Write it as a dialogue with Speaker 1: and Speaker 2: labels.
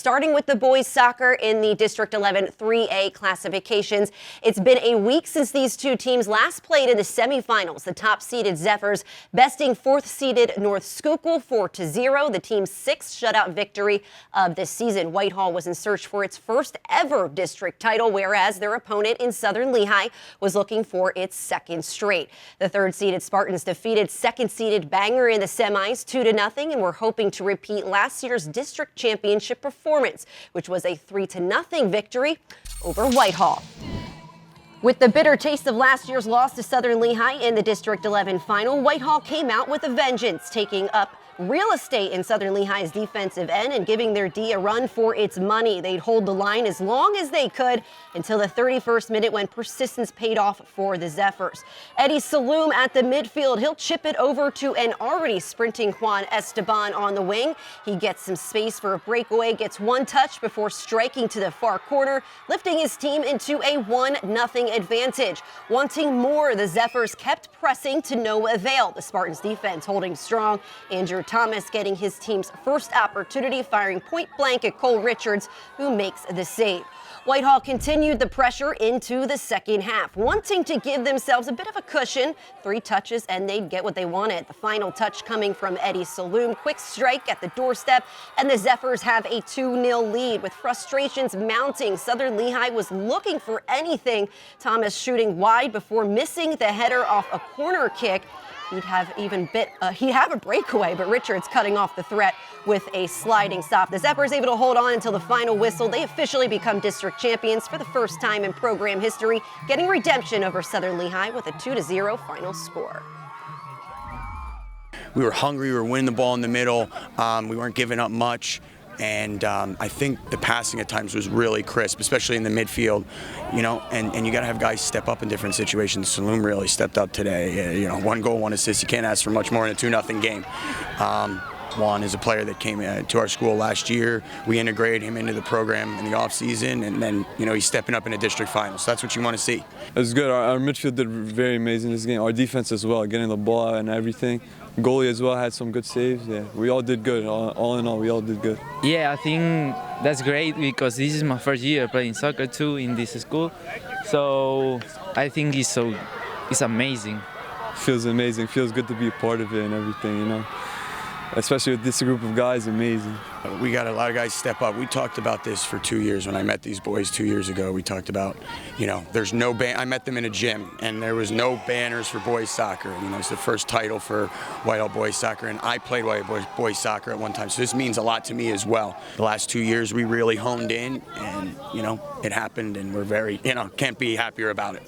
Speaker 1: starting with the boys soccer in the District 11 3A classifications. It's been a week since these two teams last played in the semifinals. The top-seeded Zephyrs besting fourth-seeded North Schuylkill 4-0, the team's sixth shutout victory of this season. Whitehall was in search for its first ever district title, whereas their opponent in Southern Lehigh was looking for its second straight. The third-seeded Spartans defeated second-seeded Bangor in the semis 2-0, and were hoping to repeat last year's district championship performance, which was a 3-0 victory over Whitehall. With the bitter taste of last year's loss to Southern Lehigh in the District 11 final, Whitehall came out with a vengeance, taking up real estate in Southern Lehigh's defensive end and giving their D a run for its money. They'd hold the line as long as they could until the 31st minute when persistence paid off for the Zephyrs. Eddie Saloom at the midfield. He'll chip it over to an already sprinting Juan Esteban on the wing. He gets some space for a breakaway, gets one touch before striking to the far corner, lifting his team into a 1-0 advantage. Wanting more, the Zephyrs kept pressing to no avail. The Spartans defense holding strong. Andrew Thomas getting his team's first opportunity, firing point blank at Cole Richards, who makes the save. Whitehall continued the pressure into the second half, wanting to give themselves a bit of a cushion. 3 touches and they'd get what they wanted. The final touch coming from Eddie Saloom. Quick strike at the doorstep, and the Zephyrs have a 2-0 lead. With frustrations mounting, Southern Lehigh was looking for anything. Thomas shooting wide before missing the header off a corner kick. He'd have a breakaway, but Richards cutting off the threat with a sliding stop. The Zephyrs able to hold on until the final whistle. They officially become district champions for the first time in program history, getting redemption over Southern Lehigh with a 2-0 final score.
Speaker 2: We were hungry, we were winning the ball in the middle, we weren't giving up much. And I think the passing at times was really crisp, especially in the midfield, and you got to have guys step up in different situations. Saloom really stepped up today. 1 goal, 1 assist. You can't ask for much more in a 2-0 game. Juan is a player that came to our school last year. We integrated him into the program in the offseason, and then he's stepping up in a district final. So that's what you want to see.
Speaker 3: It was good. Our midfield did very amazing this game. Our defense as well, getting the ball out and everything. Goalie as well had some good saves. Yeah, we all did good. All in all, we all did good.
Speaker 4: Yeah, I think that's great because this is my first year playing soccer too in this school. So I think it's amazing.
Speaker 3: Feels amazing. Feels good to be a part of it and everything. Especially with this group of guys, amazing.
Speaker 2: We got a lot of guys step up. We talked about this for 2 years when I met these boys 2 years ago. We talked about, there's no I met them in a gym, and there was no banners for boys soccer. It's the first title for Whitehall boys soccer, and I played Whitehall boys soccer at one time, so this means a lot to me as well. The last 2 years, we really honed in, and, it happened, and we're very, can't be happier about it.